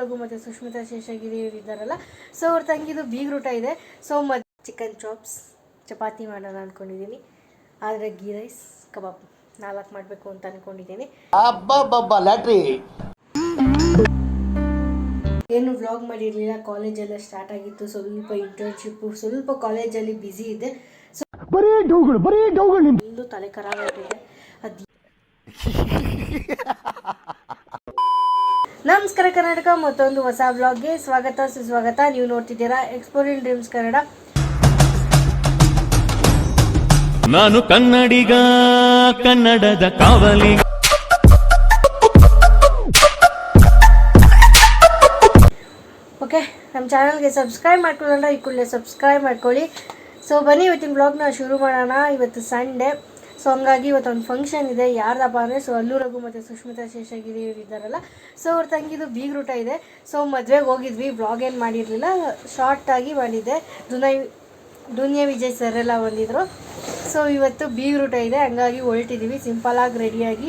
ರಘು ಮತ್ತು ಸುಷ್ಮಿತಾ ಶೇಷಗಿರಿ ಇದ್ದಾರಲ್ಲ, ಸೊ ಅವ್ರ ತಂಗಿದು ಬೀಗ್ರೂಟ ಇದೆ. ಸೊ ಚಿಕನ್ ಚಾಪ್ಸ್ ಚಪಾತಿ ಮಾಡೋಣ ಅಂದ್ಕೊಂಡಿದ್ದೀನಿ. ಆದರೆ ಗೀ ರೈಸ್ ಕಬಾಬ್ 4 ಮಾಡಬೇಕು ಅಂತ ಅಂದ್ಕೊಂಡಿದ್ದೀನಿ. ಏನು ವ್ಲಾಗ್ ಮಾಡಿರಲಿಲ್ಲ, ಕಾಲೇಜೆಲ್ಲ ಸ್ಟಾರ್ಟ್ ಆಗಿತ್ತು, ಸ್ವಲ್ಪ ಇಂಟರ್ನ್ಶಿಪ್ಪು, ಸ್ವಲ್ಪ ಕಾಲೇಜಲ್ಲಿ ಬ್ಯುಸಿ ಇದೆ. ಸೊ ಎಲ್ಲೂ ತಲೆ ಖರಾಬ್ ಆಗಿದೆ. ಅದು ನಮಸ್ಕಾರ ಕರ್ನಾಟಕ, ಮತ್ತೊಂದು ಹೊಸ ವ್ಲಾಗ್ಗೆ ಸ್ವಾಗತ ಸುಸ್ವಾಗತ. ನೀವು ನೋಡ್ತಿದ್ದೀರಾ ಎಕ್ಸ್ಪ್ಲೋರಿಂಗ್ ಡ್ರೀಮ್ಸ್ ಕನ್ನಡ. ನಾನು ಕನ್ನಡಿಗ, ಕನ್ನಡದ ಕಾವಲಿ. ಓಕೆ, ನಮ್ಮ ಚಾನಲ್ಗೆ ಸಬ್ಸ್ಕ್ರೈಬ್ ಮಾಡ್ಕೊಳ್ಳೋಣ, ಈ ಕೂಡಲೇ ಸಬ್ಸ್ಕ್ರೈಬ್ ಮಾಡ್ಕೊಳ್ಳಿ. ಸೊ ಬನ್ನಿ ಇವತ್ತಿನ ವ್ಲಾಗ್ನ ಶುರು ಮಾಡೋಣ. ಇವತ್ತು ಸಂಡೇ, ಸೊ ಹಂಗಾಗಿ ಇವತ್ತೊಂದು ಫಂಕ್ಷನ್ ಇದೆ. ಯಾರ್ದಪ್ಪ ಅಂದರೆ ಸೊ ಅಲ್ಲು ರಘು ಮತ್ತು ಸುಷ್ಮಿತಾ ಶೇಷಗಿರಿ ಇದ್ದಾರಲ್ಲ, ಸೊ ಅವ್ರ ತಂಗಿದು ಬೀಗ್ರೂಟ ಇದೆ. ಸೊ ಮದುವೆಗೆ ಹೋಗಿದ್ವಿ, ವ್ಲಾಗ್ ಏನು ಮಾಡಿರಲಿಲ್ಲ, ಶಾರ್ಟಾಗಿ ಮಾಡಿದ್ದೆ. ದುನಿಯಾ ವಿಜಯ್ ಸರ್ ಎಲ್ಲ ಬಂದಿದ್ದರು. ಸೊ ಇವತ್ತು ಬೀಗ್ರೂಟ ಇದೆ, ಹಂಗಾಗಿ ಹೊರಟಿದ್ದೀವಿ. ಸಿಂಪಲಾಗಿ ರೆಡಿಯಾಗಿ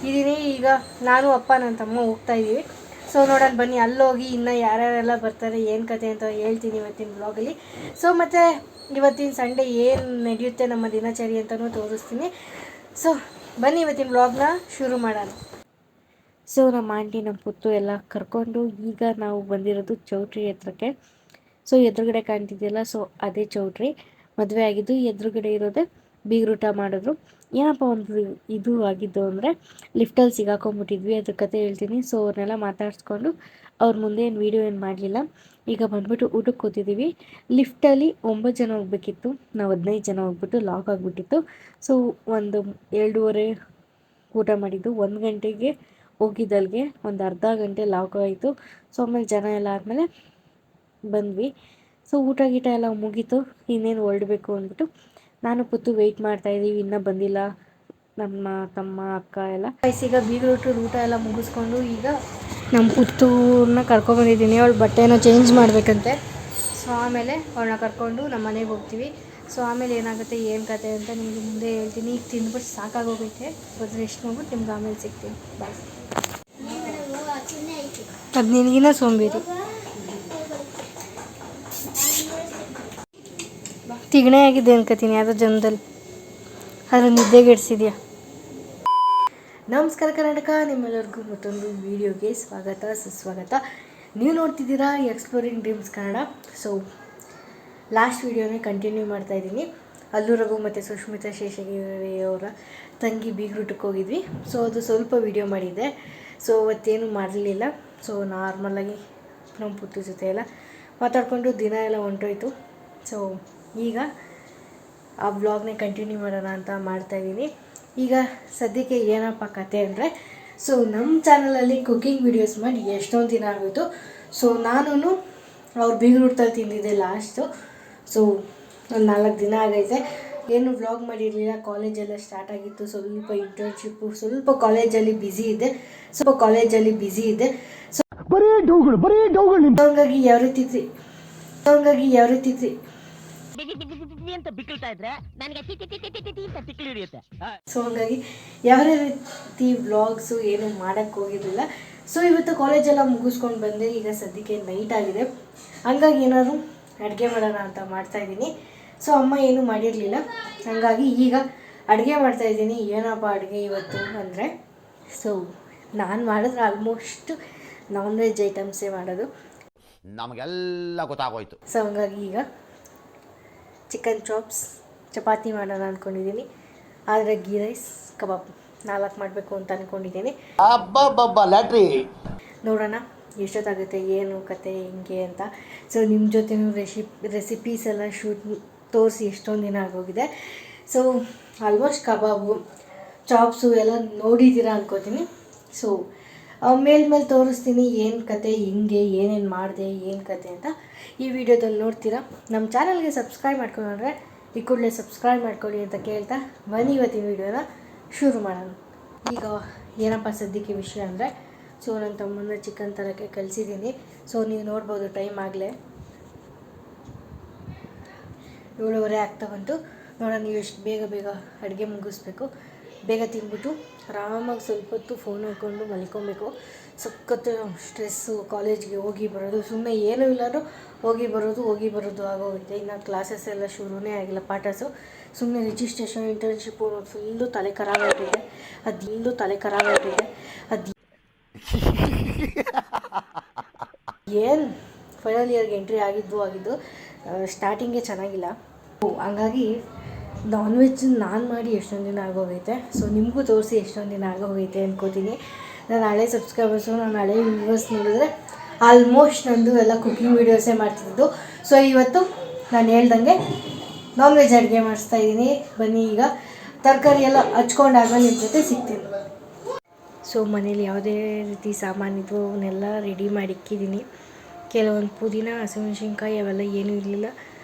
ಇದ್ದೀನಿ. ಈಗ ನಾನು ಅಪ್ಪ ನನ್ನ ತಮ್ಮ ಹೋಗ್ತಾಯಿದ್ದೀವಿ. ಸೊ ನೋಡೋಣ ಬನ್ನಿ, ಅಲ್ಲೋಗಿ ಇನ್ನು ಯಾರ್ಯಾರೆಲ್ಲ ಬರ್ತಾರೆ, ಏನು ಕತೆ ಅಂತ ಹೇಳ್ತೀನಿ ಇವತ್ತಿನ ವ್ಲಾಗಲ್ಲಿ. ಸೊ ಮತ್ತು ಇವತ್ತಿನ ಸಂಡೇ ಏನು ನಡೆಯುತ್ತೆ ನಮ್ಮ ದಿನಚರಿ ಅಂತಲೂ ತೋರಿಸ್ತೀನಿ. ಸೊ ಬನ್ನಿ ಇವತ್ತಿನ ವ್ಲಾಗ್ನ ಶುರು ಮಾಡೋಣ. ಸೊ ನಮ್ಮ ಆಂಟಿ ನಮ್ಮ ಪುತ್ತು ಎಲ್ಲ ಕರ್ಕೊಂಡು ಈಗ ನಾವು ಬಂದಿರೋದು ಚೌಟ್ರಿ ಹತ್ರಕ್ಕೆ. ಸೊ ಎದುರುಗಡೆ ಕಾಣ್ತಿದೆಯಲ್ಲ, ಸೊ ಅದೇ ಚೌಟ್ರಿ. ಮದುವೆ ಆಗಿದ್ದು ಎದುರುಗಡೆ ಇರೋದೇ ಬೀಗ್ರೂಟ ಮಾಡಿದ್ರು. ಏನಪ್ಪ ಒಂದು ಇದು ಆಗಿದ್ದು ಅಂದರೆ ಲಿಫ್ಟಲ್ಲಿ ಸಿಗಾಕೊಂಡ್ಬಿಟ್ಟಿದ್ವಿ, ಅದ್ರ ಕತೆ ಹೇಳ್ತೀನಿ. ಸೊ ಅವ್ರನ್ನೆಲ್ಲ ಮಾತಾಡಿಸ್ಕೊಂಡು ಅವ್ರ ಮುಂದೆ ಏನು ವೀಡಿಯೋ ಏನು ಮಾಡಲಿಲ್ಲ. ಈಗ ಬಂದುಬಿಟ್ಟು ಊಟಕ್ಕೆ ಕೂತಿದ್ದೀವಿ. ಲಿಫ್ಟಲ್ಲಿ 9 ಜನ ಹೋಗ್ಬೇಕಿತ್ತು, ನಾವು 15 ಜನ ಹೋಗ್ಬಿಟ್ಟು ಲಾಕ್ ಆಗಿಬಿಟ್ಟಿತ್ತು. ಸೊ ಒಂದು 2:30 ಊಟ ಮಾಡಿದ್ದು, 1 ಗಂಟೆಗೆ ಹೋಗಿದ್ದಲ್ಲಿಗೆ ಒಂದು ಅರ್ಧ ಗಂಟೆ ಲಾಕ್ ಆಯಿತು. ಸೊ ಆಮೇಲೆ ಜನ ಎಲ್ಲ ಆದಮೇಲೆ ಬಂದ್ವಿ. ಸೊ ಊಟ ಗೀಟ ಎಲ್ಲ ಮುಗೀತು, ಇನ್ನೇನು ಹೊರಡಬೇಕು ಅಂದ್ಬಿಟ್ಟು ನಾನು ಪುತ್ತು ವೆಯ್ಟ್ ಮಾಡ್ತಾಯಿದ್ದೀವಿ, ಇನ್ನೂ ಬಂದಿಲ್ಲ ನಮ್ಮ ತಮ್ಮ ಅಕ್ಕ ಎಲ್ಲ. ಈಗ ಬೀಗ್ರೂಟು ಊಟ ಎಲ್ಲ ಮುಗಿಸ್ಕೊಂಡು ಈಗ ನಮ್ಮ ಪುತ್ತೂರನ್ನ ಕರ್ಕೊಂಡ್ಬಂದಿದ್ದೀನಿ. ಅವಳು ಬಟ್ಟೆನ ಚೇಂಜ್ ಮಾಡಬೇಕಂತೆ. ಸೊ ಆಮೇಲೆ ಅವಳನ್ನ ಕರ್ಕೊಂಡು ನಮ್ಮ ಮನೆಗೆ ಹೋಗ್ತೀವಿ. ಸೊ ಆಮೇಲೆ ಏನಾಗುತ್ತೆ ಏನು ಕತೆ ಅಂತ ನಿಮಗೆ ಮುಂದೆ ಹೇಳ್ತೀನಿ. ಈಗ ತಿಂದ್ಬಿಟ್ಟು ಸಾಕಾಗೋಗೈತೆ, ಒಂದು ರೆಸ್ಟ್ ಮಾಡ್ಬಿಟ್ಟು ನಿಮ್ಗೆ ಆಮೇಲೆ ಸಿಗ್ತೀನಿ. ಬಾಯ್. ಅದು ನಿನಗಿನ್ನ ಸೋಂಬೇರಿ, ತಿಗಣೆ ಆಗಿದೆ ಅನ್ಕೋತೀನಿ ಯಾವುದೋ ಜನ್ಮದಲ್ಲಿ, ಅದ್ರ ನಿದ್ದೆಗೆಡ್ಸಿದ್ಯಾ. ನಮಸ್ಕಾರ ಕರ್ನಾಟಕ, ನಿಮ್ಮೆಲ್ಲರಿಗೂ ಮತ್ತೊಂದು ವೀಡಿಯೋಗೆ ಸ್ವಾಗತ ಸುಸ್ವಾಗತ. ನೀವು ನೋಡ್ತಿದ್ದೀರಾ exploring dreams Kannada. So last ವೀಡಿಯೋನೇ ಕಂಟಿನ್ಯೂ ಮಾಡ್ತಾಯಿದ್ದೀನಿ. ಅಲ್ಲು ರಘು ಮತ್ತು ಸುಷ್ಮಿತಾ ಶೇಷಗಿರಿ ಅವರ ತಂಗಿ ಬೀಗ್ರೂಟಕ್ಕೆ ಹೋಗಿದ್ವಿ. ಸೊ ಅದು ಸ್ವಲ್ಪ ವೀಡಿಯೋ ಮಾಡಿದ್ದೆ. ಸೊ ಅವತ್ತೇನು ಮಾಡಲಿಲ್ಲ. ಸೊ ನಾರ್ಮಲಾಗಿ ನಮ್ಮ ಪುಟ್ಟು ಜೊತೆ ಎಲ್ಲ ಮಾತಾಡಿಕೊಂಡು ದಿನ ಎಲ್ಲ ಹೊಂಟೋಯ್ತು. ಸೊ ಈಗ ಆ ವ್ಲಾಗ್ನೇ ಕಂಟಿನ್ಯೂ ಮಾಡೋಣ ಅಂತ ಮಾಡ್ತಾಯಿದ್ದೀನಿ. ಈಗ ಸದ್ಯಕ್ಕೆ ಏನಪ್ಪ ಕತೆ ಅಂದರೆ, ಸೊ ನಮ್ಮ ಚಾನಲಲ್ಲಿ ಕುಕ್ಕಿಂಗ್ ವೀಡಿಯೋಸ್ ಮಾಡಿ ಎಷ್ಟೊಂದು ದಿನ ಆಗೋಯಿತು. ಸೊ ನಾನು ಅವ್ರು ಬೀಗ್ರೂಟದಲ್ಲಿ ತಿಂದಿದ್ದೆ ಲಾಸ್ಟು. ಸೊ ಒಂದು 4 ದಿನ ಆಗೈತೆ. ಏನು ವ್ಲಾಗ್ ಮಾಡಿರಲಿಲ್ಲ, ಕಾಲೇಜೆಲ್ಲ ಸ್ಟಾರ್ಟ್ ಆಗಿತ್ತು, ಸ್ವಲ್ಪ ಇಂಟರ್ನ್ಶಿಪ್ಪು, ಸ್ವಲ್ಪ ಕಾಲೇಜಲ್ಲಿ ಬ್ಯುಸಿ ಇದೆ. ಸೊ ಹಂಗಾಗಿ ಯಾವ ರೀತಿ ಅಂತ ಬಿಕ್ಕಳ್ತಾ ಇದ್ರೆ ನನಗೆ ಅಂತ ತಿಕ್ಲಿ ಹಿಡಿಯುತ್ತೆ. ಸೊ ಹಂಗಾಗಿ ಯಾವ ರೀತಿ ವ್ಲಾಗ್ಸು ಏನು ಮಾಡೋಕ್ಕೆ ಹೋಗಿರಲಿಲ್ಲ. ಸೊ ಇವತ್ತು ಕಾಲೇಜೆಲ್ಲ ಮುಗಿಸ್ಕೊಂಡು ಬಂದೆ. ಈಗ ಸದ್ಯಕ್ಕೆ ನೈಟ್ ಆಗಿದೆ, ಹಂಗಾಗಿ ಏನಾದ್ರು ಅಡುಗೆ ಮಾಡೋಣ ಅಂತ ಮಾಡ್ತಾಯಿದ್ದೀನಿ. ಸೊ ಅಮ್ಮ ಏನೂ ಮಾಡಿರಲಿಲ್ಲ, ಹಂಗಾಗಿ ಈಗ ಅಡುಗೆ ಮಾಡ್ತಾಯಿದ್ದೀನಿ. ಏನಪ್ಪ ಅಡುಗೆ ಇವತ್ತು ಅಂದರೆ, ಸೊ ನಾನು ಮಾಡಿದ್ರೆ ಆಲ್ಮೋಸ್ಟ್ ನಾನ್ ವೆಜ್ ಐಟಮ್ಸೇ ಮಾಡೋದು, ನಮಗೆಲ್ಲ ಗೊತ್ತಾಗೋಯ್ತು. ಸೊ ಹಂಗಾಗಿ ಈಗ ಚಿಕನ್ ಚಾಪ್ಸ್ ಚಪಾತಿ ಮಾಡೋಣ ಅಂದ್ಕೊಂಡಿದ್ದೀನಿ. ಆದರೆ ಗೀ ರೈಸ್ ಕಬಾಬ್ 4 ಮಾಡಬೇಕು ಅಂತ ಅಂದ್ಕೊಂಡಿದ್ದೀನಿ. ನೋಡೋಣ ಎಷ್ಟೊತ್ತಾಗುತ್ತೆ, ಏನು ಕತೆ ಹಿಂಗೆ ಅಂತ. ಸೊ ನಿಮ್ಮ ಜೊತೆನೂ ರೆಸಿಪೀಸ್ ಎಲ್ಲ ಶೂಟ್ ತೋರಿಸಿ ಎಷ್ಟೊಂದು ದಿನ ಆಗೋಗಿದೆ. ಸೊ ಆಲ್ಮೋಸ್ಟ್ ಕಬಾಬು ಚಾಪ್ಸು ಎಲ್ಲ ನೋಡಿದ್ದೀರಾ ಅಂದ್ಕೋತೀನಿ. ಸೊ ಮೇಲ್ಮೇಲೆ ತೋರಿಸ್ತೀನಿ ಏನು ಕತೆ, ಹಿಂಗೆ ಏನೇನು ಮಾಡಿದೆ, ಏನು ಕತೆ ಅಂತ ಈ ವಿಡಿಯೋದಲ್ಲಿ ನೋಡ್ತೀರಾ. ನಮ್ಮ ಚಾನಲ್ಗೆ ಸಬ್ಸ್ಕ್ರೈಬ್ ಮಾಡ್ಕೊಂಡ್ರೆ ಈ ಕೂಡಲೇ ಸಬ್ಸ್ಕ್ರೈಬ್ ಮಾಡ್ಕೊಳ್ಳಿ ಅಂತ ಕೇಳ್ತಾ ಬನ್ನಿ ಇವತ್ತಿನ ವೀಡಿಯೋನ ಶುರು ಮಾಡೋಣ. ಈಗ ಏನಪ್ಪ ಸದ್ಯಕ್ಕೆ ವಿಷಯ ಅಂದರೆ, ಸೊ ನನ್ನ ತಮ್ಮನ ಚಿಕನ್ ತರೋಕ್ಕೆ ಕಳಿಸಿದ್ದೀನಿ. ಸೊ ನೀವು ನೋಡ್ಬೋದು ಟೈಮ್ ಆಗಲೇ 7:30 ಆಗ್ತಾ ಬಂತು. ನೋಡೋಣ, ನೀವು ಎಷ್ಟು ಬೇಗ ಅಡುಗೆ ಮುಗಿಸ್ಬೇಕು, ಬೇಗ ತಿಂದ್ಬಿಟ್ಟು ಆರಾಮಾಗಿ ಸ್ವಲ್ಪ ಹೊತ್ತು ಫೋನ್ ಹಾಕ್ಕೊಂಡು ಮಲ್ಕೊಬೇಕು. ಸಖತ್ತು ಸ್ಟ್ರೆಸ್ಸು, ಕಾಲೇಜ್ಗೆ ಹೋಗಿ ಬರೋದು, ಸುಮ್ಮನೆ ಏನೂ ಇಲ್ಲಾಂದ್ರೂ ಹೋಗಿ ಬರೋದು ಆಗೋಗುತ್ತೆ. ಇನ್ನು ಕ್ಲಾಸಸ್ ಎಲ್ಲ ಶುರುವೇ ಆಗಿಲ್ಲ, ಪಾಠಸು. ಸುಮ್ಮನೆ ರಿಜಿಸ್ಟ್ರೇಷನ್, ಇಂಟರ್ನ್ಶಿಪ್ಪು ಫುಲ್ಲು ತಲೆ ಖರಾಬಾಗಿದೆ. ಅದು ಏನು ಫೈನಲ್ ಇಯರ್ಗೆ ಎಂಟ್ರಿ ಆಗಿದ್ದು ಸ್ಟಾರ್ಟಿಂಗೇ ಚೆನ್ನಾಗಿಲ್ಲ. ಹಂಗಾಗಿ ನಾನ್ ವೆಜ್ ನಾನು ಮಾಡಿ ಎಷ್ಟೊಂದು ದಿನ ಆಗೋಗೈತೆ. ಸೊ ನಿಮಗೂ ತೋರಿಸಿ ಎಷ್ಟೊಂದು ದಿನ ಆಗೋಗೈತೆ ಅನ್ಕೋತೀನಿ. ನಾನು ಹಳೆ ಸಬ್ಸ್ಕ್ರೈಬರ್ಸು, ನಾನು ಹಳೆ ವ್ಯೂವರ್ಸ್ ನೋಡಿದ್ರೆ ಆಲ್ಮೋಸ್ಟ್ ನಂದು ಎಲ್ಲ ಕುಕಿಂಗ್ ವೀಡಿಯೋಸೇ ಮಾಡ್ತಿದ್ದು. ಸೊ ಇವತ್ತು ನಾನು ಹೇಳ್ದಂಗೆ ನಾನ್ ವೆಜ್ ಅಡುಗೆ ಮಾಡಿಸ್ತಾಯಿದ್ದೀನಿ. ಬನ್ನಿ, ಈಗ ತರಕಾರಿ ಎಲ್ಲ ಹಚ್ಕೊಂಡಾದ್ಮೇಲೆ ನಿಮ್ಮ ಜೊತೆ ಸಿಗ್ತೀನಿ. ಸೊ ಮನೇಲಿ ಯಾವುದೇ ರೀತಿ ಸಾಮಾನಿದ್ವು ಅವನ್ನೆಲ್ಲ ರೆಡಿ ಮಾಡಿ ಇಕ್ಕಿದ್ದೀನಿ. ಕೆಲವೊಂದು ಪುದೀನ, ಹಸಿಮೆಣ್ಸಿನ್ಕಾಯಿ ಅವೆಲ್ಲ ಏನೂ ಇರಲಿಲ್ಲ.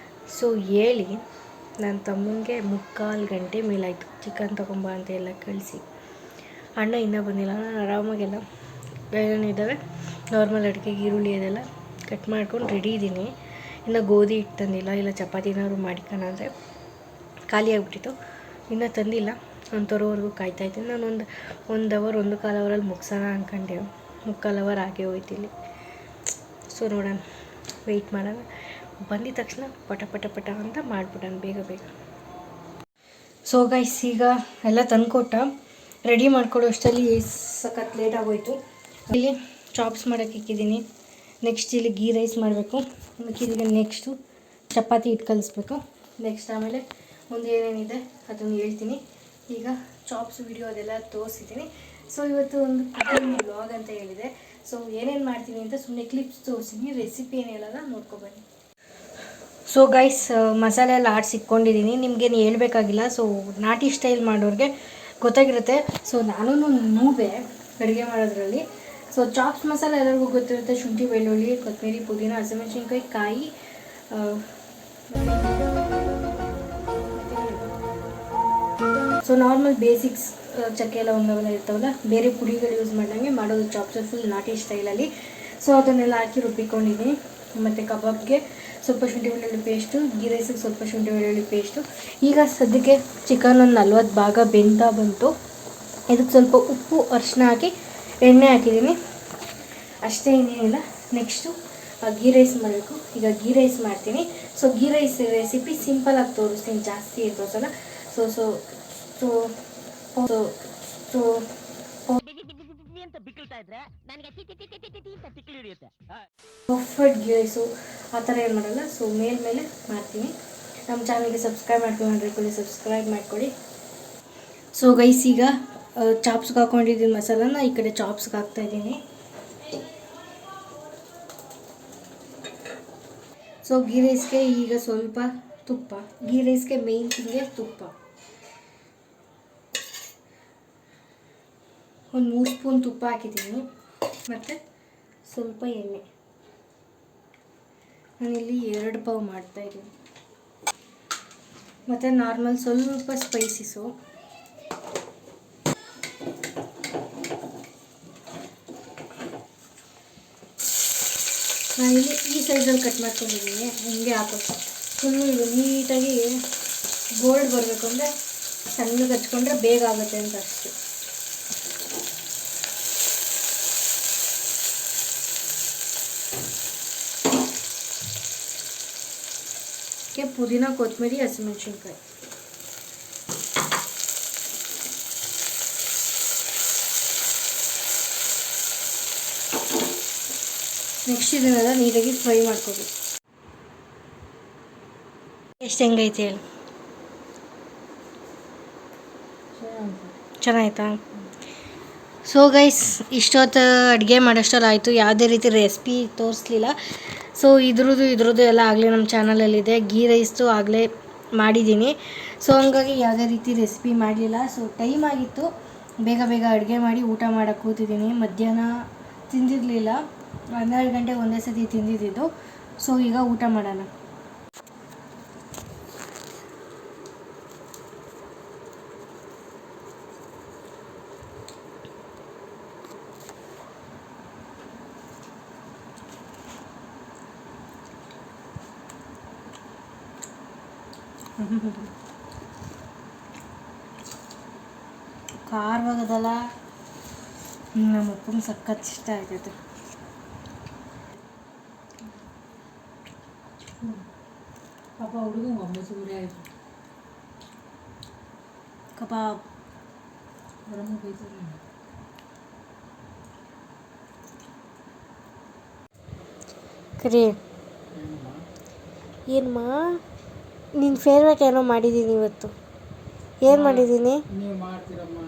ಸೊ ಹೇಳಿ ನನ್ನ ತಮ್ಮನಿಗೆ 3/4 ಗಂಟೆ ಮೇಲಾಯಿತು ಚಿಕನ್ ತೊಗೊಂಬ ಅಂತ ಎಲ್ಲ ಕಳಿಸಿ. ಅಣ್ಣ ಇನ್ನೂ ಬಂದಿಲ್ಲ. ನಾನು ಆರಾಮಾಗೆಲ್ಲ ಏನೇನಿದ್ದಾವೆ ನಾರ್ಮಲ್ ಅಡುಗೆಗೆ ಈರುಳ್ಳಿ ಅದೆಲ್ಲ ಕಟ್ ಮಾಡ್ಕೊಂಡು ರೆಡಿ ಇದ್ದೀನಿ. ಇನ್ನು ಗೋಧಿ ಹಿಟ್ಟು ತಂದಿಲ್ಲ, ಇಲ್ಲ ಚಪಾತಿ ಏನಾದ್ರು ಮಾಡಿಕೋಣ ಅಂದರೆ ಖಾಲಿ ಆಗಿಬಿಟ್ಟಿತ್ತು. ಇನ್ನೂ ತಂದಿಲ್ಲ. ಒಂದು ತರೋವರೆಗೂ ಕಾಯ್ತಾಯಿದ್ದೀನಿ. ನಾನು ಒಂದು ಅವರ್ 1/4 ಅವರಲ್ಲಿ ಮುಗಿಸೋಣ ಅಂದ್ಕೊಂಡೆ. 3/4 ಅವರ್ ಆಗೇ ಹೋಯ್ತಿಲ್ಲಿ. ಸೊ ನೋಡೋಣ, ವೆಯ್ಟ್ ಮಾಡೋಣ. ಬಂದಿದ ತಕ್ಷಣ ಪಟ ಅಂತ ಮಾಡಿಬಿಡೋಣ ಬೇಗ. ಸೊ ಗೈಸ್, ಈಗ ಎಲ್ಲ ತಂದುಕೊಟ್ಟ ರೆಡಿ ಮಾಡಿಕೊಡೋ ಅಷ್ಟರಲ್ಲಿ ಸಖತ್ ಲೇಟ್ ಆಗೋಯ್ತು. ಇಲ್ಲಿ ಚಾಪ್ಸ್ ಮಾಡೋಕ್ಕೆ ಇಕ್ಕಿದ್ದೀನಿ. ನೆಕ್ಸ್ಟ್ ಇಲ್ಲಿ ಗೀ ರೈಸ್ ಮಾಡಬೇಕು. ಈಗ ನೆಕ್ಸ್ಟು ಚಪಾತಿ ಹಿಟ್ಟು ಕಲಿಸ್ಬೇಕು. ನೆಕ್ಸ್ಟ್ ಆಮೇಲೆ ಮುಂದೆ ಏನೇನಿದೆ ಅದನ್ನು ಹೇಳ್ತೀನಿ. ಈಗ ಚಾಪ್ಸ್ ವಿಡಿಯೋ ಅದೆಲ್ಲ ತೋರಿಸಿದ್ದೀನಿ. ಸೊ ಇವತ್ತು ಒಂದು ಕುಕಿಂಗ್ ವ್ಲಾಗ್ ಅಂತ ಹೇಳಿದೆ. ಸೊ ಏನೇನು ಮಾಡ್ತೀನಿ ಅಂತ ಸುಮ್ಮನೆ ಕ್ಲಿಪ್ಸ್ ತೋರಿಸಿದ್ದೀನಿ. ರೆಸಿಪಿ ಏನು ಹೇಳೋಲ್ಲ, ನೋಡ್ಕೊಬನ್ನಿ. ಸೊ ಗೈಸ್, ಮಸಾಲೆ ಎಲ್ಲ ಆಡ್ಸಿ ಇಟ್ಕೊಂಡಿದ್ದೀನಿ. ನಿಮಗೇನು ಹೇಳ್ಬೇಕಾಗಿಲ್ಲ. ಸೊ ನಾಟಿ ಸ್ಟೈಲ್ ಮಾಡೋರಿಗೆ ಗೊತ್ತಾಗಿರುತ್ತೆ. ಸೊ ನಾನು ನೂಬೆ ಅಡುಗೆ ಮಾಡೋದ್ರಲ್ಲಿ. ಸೊ ಚಾಪ್ಸ್ ಮಸಾಲೆ ಎಲ್ಲರಿಗೂ ಗೊತ್ತಿರುತ್ತೆ. ಶುಂಠಿ, ಬೆಳ್ಳುಳ್ಳಿ, ಕೊತ್ತಂಬರಿ, ಪುದೀನ, ಹಸಿಮೆಣ್ಸಿನ್ಕಾಯಿ, ಕಾಯಿ, ಸೊ ನಾರ್ಮಲ್ ಬೇಸಿಕ್ಸ್ ಚಕ್ಕೆ ಎಲ್ಲ ಒಂದವೆಲ್ಲ ಇರ್ತಾವಲ್ಲ, ಬೇರೆ ಪುಡಿಗಳು ಯೂಸ್ ಮಾಡ್ದಂಗೆ ಮಾಡೋದು ಚಾಪ್ಸ್ ಫುಲ್ ನಾಟಿ ಸ್ಟೈಲಲ್ಲಿ. ಸೊ ಅದನ್ನೆಲ್ಲ ಹಾಕಿ ರುಬ್ಬಿಕೊಂಡಿದ್ದೀನಿ. ಮತ್ತು ಕಬಾಬ್ಗೆ ಸ್ವಲ್ಪ ಶುಂಠಿ ಬೆಳ್ಳುಳ್ಳಿ ಪೇಸ್ಟು, ಗೀ ರೈಸಿಗೆ ಸ್ವಲ್ಪ ಶುಂಠಿ ಬೆಳ್ಳುಳ್ಳಿ ಪೇಸ್ಟು. ಈಗ ಸದ್ಯಕ್ಕೆ ಚಿಕನ್ ಒಂದು 40 ಭಾಗ ಬೆಂತಾ ಬಂತು. ಇದಕ್ಕೆ ಸ್ವಲ್ಪ ಉಪ್ಪು, ಅರಿಶಿನ ಹಾಕಿ ಎಣ್ಣೆ ಹಾಕಿದ್ದೀನಿ. ಅಷ್ಟೇ, ಇನ್ನೇನಿಲ್ಲ. ನೆಕ್ಸ್ಟು ಗೀ ರೈಸ್ ಮಾಡಬೇಕು. ಈಗ ಗೀ ರೈಸ್ ಮಾಡ್ತೀನಿ. ಸೊ ಗೀ ರೈಸ್ ರೆಸಿಪಿ ಸಿಂಪಲಾಗಿ ತೋರಿಸ್ತೀನಿ, ಜಾಸ್ತಿ ತೋರಿಸೋಲ್ಲ. ಸೊ ಸೊ ಸೊ ಸೊ ಸೊ ಅಂತ ಬಿಕ್ಕಳ್ತಾ ಇದ್ರೆ ನನಗೆ ಅಂತ ತಿಕ್ಲಿ ಹಿಡಿಯುತ್ತೆ. ಪರ್ಫೆಕ್ಟ್ ಗೀ ರೈಸು ಆ ಥರ ಏನು ಮಾಡಲ್ಲ. ಸೊ ಮೇಲೆ ಮಾಡ್ತೀನಿ. ನಮ್ಮ ಚಾನಲ್ಗೆ ಸಬ್ಸ್ಕ್ರೈಬ್ ಮಾಡ್ಕೊಳ್ಳಿ, ಸಬ್ಸ್ಕ್ರೈಬ್ ಮಾಡ್ಕೊಳ್ಳಿ. ಸೊ ಗೈಸ್, ಈಗ ಚಾಪ್ಸ್ಗೆ ಹಾಕ್ಕೊಂಡಿದ್ದೀನಿ ಮಸಾಲಾನ ಈ ಕಡೆ ಚಾಪ್ಸ್ಗೆ ಹಾಕ್ತಾಯಿದ್ದೀನಿ. ಸೊ ಗೀ ರೈಸ್ಗೆ ಈಗ ಸ್ವಲ್ಪ ತುಪ್ಪ. ಗೀ ರೈಸ್ಗೆ ಮೇಯ್ನ್ ಥಿಂಗೆ ತುಪ್ಪ. 1 3 ಸ್ಪೂನ್ ತುಪ್ಪ ಹಾಕಿದ್ದೀನಿ. ಮತ್ತು ಸ್ವಲ್ಪ ಎಣ್ಣೆ. ನಾನಿಲ್ಲಿ 2 ಪಾವ್ ಮಾಡ್ತಾಯಿದ್ದೀನಿ. ಮತ್ತು ನಾರ್ಮಲ್ ಸ್ವಲ್ಪ ಸ್ಪೈಸಿಸು. ನಾನಿಲ್ಲಿ ಈ ಸೈಜಲ್ಲಿ ಕಟ್ ಮಾಡ್ಕೊಂಡಿದ್ದೀನಿ. ಹಿಂಗೆ ಹಾಕೋದು ಫುಲ್ಲು ಇದು ನೀಟಾಗಿ ಗೋಲ್ಡ್ ಬರಬೇಕು ಅಂದರೆ ಸಣ್ಣಗೆ ಹಚ್ಕೊಂಡ್ರೆ ಬೇಗ ಆಗುತ್ತೆ ಅಂತ ಅಷ್ಟೇ. ಪುದೀನ, ಕೊತ್ತಂಬರಿ, ಹಸಿಮೆಣ್ಸಿನ್ಕಾಯಿ. ನೆಕ್ಸ್ಟ್ ಇದನ್ನೆಲ್ಲ ನೀಟಾಗಿ ಫ್ರೈ ಮಾಡ್ಕೋಬೇಕು. ಎಷ್ಟು ಹೆಂಗೈತೆ ಹೇಳಿ? ಚೆನ್ನಾಯ್ತಾ? ಸೊ ಗೈಸ್, ಇಷ್ಟೊತ್ತು ಅಡುಗೆ ಮಾಡೋಷ್ಟರಲ್ಲಿ ಆಯಿತು. ಯಾವುದೇ ರೀತಿ ರೆಸಿಪಿ ತೋರಿಸ್ಲಿಲ್ಲ. ಸೊ ಇದ್ರದ್ದು ಎಲ್ಲ ಆಗಲೇ ನಮ್ಮ ಚಾನಲಲ್ಲಿದೆ. ಗೀ ರೈಸ್ದು ಆಗಲೇ ಮಾಡಿದ್ದೀನಿ. ಸೊ ಹಂಗಾಗಿ ಯಾವುದೇ ರೀತಿ ರೆಸಿಪಿ ಮಾಡಲಿಲ್ಲ. ಸೊ ಟೈಮ್ ಆಗಿತ್ತು, ಬೇಗ ಅಡುಗೆ ಮಾಡಿ ಊಟ ಮಾಡೋಕ್ಕೆ ಕೂತಿದ್ದೀನಿ. ಮಧ್ಯಾಹ್ನ ತಿಂದಿರಲಿಲ್ಲ, 12 ಗಂಟೆಗೆ ಒಂದೇ ಸತಿ ತಿಂದಿದ್ದು. ಸೊ ಈಗ ಊಟ ಮಾಡೋಣ. ಖಾರವಾಗದಲ್ಲ. ನಮ್ಮ ಅಪ್ಪಂಗೆ ಸಖತ್ ಇಷ್ಟ ಆಯ್ತೈತೆ. ಪಾಪ ಹುಡುಗ ಮೊಸರು ಆಯಿತು ಕಬಾಬ್. ಬರಮ್ಮ ಬೇಯಿಸಿದ್ರೆ ಕರಿ ಏನಮ್ಮ ನಿನ್ನ ಫೇವ್ರೇಟ್ ಏನೋ ಮಾಡಿದ್ದೀನಿ ಇವತ್ತು. ಏನು ಮಾಡಿದ್ದೀನಿ? ನೀವು ಮಾಡ್ತೀರಮ್ಮ.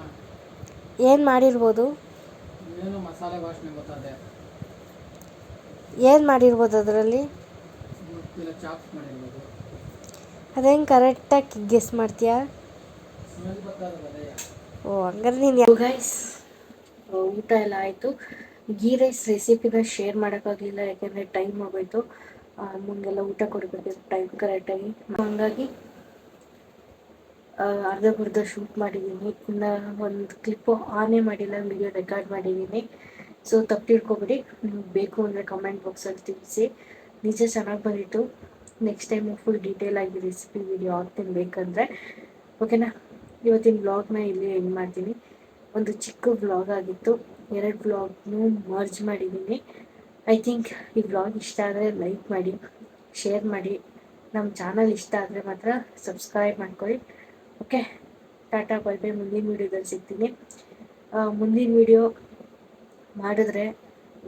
ಏನು ಮಾಡಿರ್ಬೋದು? ಏನೋ ಮಸಾಲೆ ವಾಸನೆ ಗೊತ್ತಾದೆ. ಏನು ಮಾಡಿರ್ಬೋದು ಅದರಲ್ಲಿ? ಗೊತ್ತಿಲ್ಲ, ಚಾಪ್ಸ್ ಮಾಡಿರ್ಬೋದು. ಅದೇನು ಕರೆಕ್ಟಾಗಿ ಗೆಸ್ ಮಾಡ್ತೀಯಾ? ಸ್ಮೆಲ್ ಗೊತ್ತಾಗದೆ. ಓ ಹಂಗಾರೆ ನೀನು ಗೈಸ್ ಊಟ ಎಲ್ಲ ಆಯಿತು. ಗೀ ರೈಸ್ ರೆಸಿಪಿನ ಶೇರ್ ಮಾಡೋಕ್ಕಾಗಲಿಲ್ಲ, ಯಾಕೆಂದರೆ ಟೈಮ್ ಆಗೋಯ್ತು. ಮುಂದೆಲ್ಲ ಊಟ ಕೊಡಬೇಕಿತ್ತು ಟೈಮ್ ಕರೆಕ್ಟಾಗಿ. ಹಾಗಾಗಿ ಅರ್ಧ ಶೂಟ್ ಮಾಡಿದ್ದೀನಿ. ಇನ್ನು ಒಂದು ಕ್ಲಿಪ್ಪು ಆನೇ ಮಾಡಿಲ್ಲ, ವಿಡಿಯೋ ರೆಕಾರ್ಡ್ ಮಾಡಿದ್ದೀನಿ. ಸೊ ತಪ್ಪು ತಿಳ್ಕೊಬಿಡಿ. ನಿಮ್ಗೆ ಬೇಕು ಅಂದರೆ ಕಮೆಂಟ್ ಬಾಕ್ಸಲ್ಲಿ ತಿಳಿಸಿ. ನಿಜ ಚೆನ್ನಾಗಿ ಬಂದಿತ್ತು. ನೆಕ್ಸ್ಟ್ ಟೈಮು ಫುಲ್ ಡೀಟೇಲಾಗಿ ರೆಸಿಪಿ ವಿಡಿಯೋ ಹಾಕ್ತೀನಿ ಬೇಕಂದರೆ. ಓಕೆನಾ? ಇವತ್ತಿನ ವ್ಲಾಗ್ನ ಇಲ್ಲಿ ಎಂಡ್ ಮಾಡ್ತೀನಿ. ಒಂದು ಚಿಕ್ಕ ವ್ಲಾಗ್ ಆಗಿತ್ತು, 2 ವ್ಲಾಗ್ನೂ ಮರ್ಜ್ ಮಾಡಿದ್ದೀನಿ. ಐ ಥಿಂಕ್ ಈ ವ್ಲಾಗ್ ಇಷ್ಟ ಆದರೆ ಲೈಕ್ ಮಾಡಿ, ಶೇರ್ ಮಾಡಿ. ನಮ್ಮ ಚಾನಲ್ ಇಷ್ಟ ಆದರೆ ಮಾತ್ರ ಸಬ್ಸ್ಕ್ರೈಬ್ ಮಾಡ್ಕೊಳ್ಳಿ. Okay, tata bye bye. ಮುಂದಿನ ವೀಡಿಯೋದಲ್ಲಿ ಸಿಗ್ತೀನಿ. ಮುಂದಿನ ವೀಡಿಯೋ ಮಾಡಿದ್ರೆ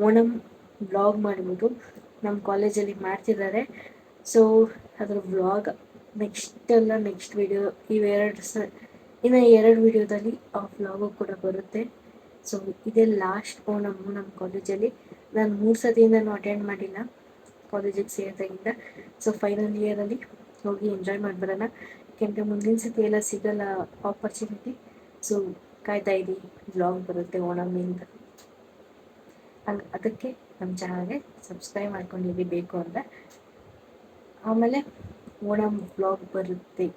ಓಣಮ್ ವ್ಲಾಗ್ ಮಾಡ್ಬೋದು. ನಮ್ಮ ಕಾಲೇಜಲ್ಲಿ ಮಾಡ್ತಿದ್ದಾರೆ. ಸೊ ಅದರ ವ್ಲಾಗ್ ನೆಕ್ಸ್ಟ್ ವೀಡಿಯೋ ಇನ್ನು 2 ವೀಡಿಯೋದಲ್ಲಿ ಆ ವ್ಲಾಗು ಕೂಡ ಬರುತ್ತೆ. ಸೊ ಇದೇ ಲಾಸ್ಟ್ ಓಣಮ್ಮು ನಮ್ಮ ಕಾಲೇಜಲ್ಲಿ. ನಾನು 3 ಸತಿಯಿಂದನೂ ಅಟೆಂಡ್ ಮಾಡಿಲ್ಲ ಕಾಲೇಜಿಗೆ ಸೇರಿದಾಗಿಂದ. ಸೊ ಫೈನಲ್ ಇಯರಲ್ಲಿ ಹೋಗಿ ಎಂಜಾಯ್ ಮಾಡಿಬರೋಣ. ಯಾಕೆಂದರೆ ಮುಂದಿನ ಸತಿ ಎಲ್ಲ ಸಿಗಲ್ಲ ಆಪರ್ಚುನಿಟಿ. ಸೊ ಕಾಯ್ತಾ ಇರಿ, ವ್ಲಾಗ್ ಬರುತ್ತೆ ಓಣಮ್ಮಿಂದ. ಅದಕ್ಕೆ ನಮ್ಮ ಚಾನಲ್ಗೆ ಸಬ್ಸ್ಕ್ರೈಬ್ ಮಾಡ್ಕೊಂಡಿರಿ ಬೇಕು ಅಂದರೆ. ಆಮೇಲೆ ಓಣಮ್ ವ್ಲಾಗ್ ಬರುತ್ತೆ,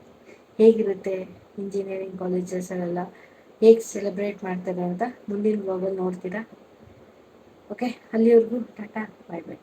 ಹೇಗಿರುತ್ತೆ ಇಂಜಿನಿಯರಿಂಗ್ ಕಾಲೇಜಸಲ್ಲೆಲ್ಲ ಹೇಗೆ ಸೆಲೆಬ್ರೇಟ್ ಮಾಡ್ತಾರೆ ಅಂತ ಮುಂದಿನ ವ್ಲಾಗಲ್ಲಿ ನೋಡ್ತೀರಾ. ಓಕೆ, ಅಲ್ಲಿವರೆಗೂ ಟಾಟಾ ಬೈ ಬೈ.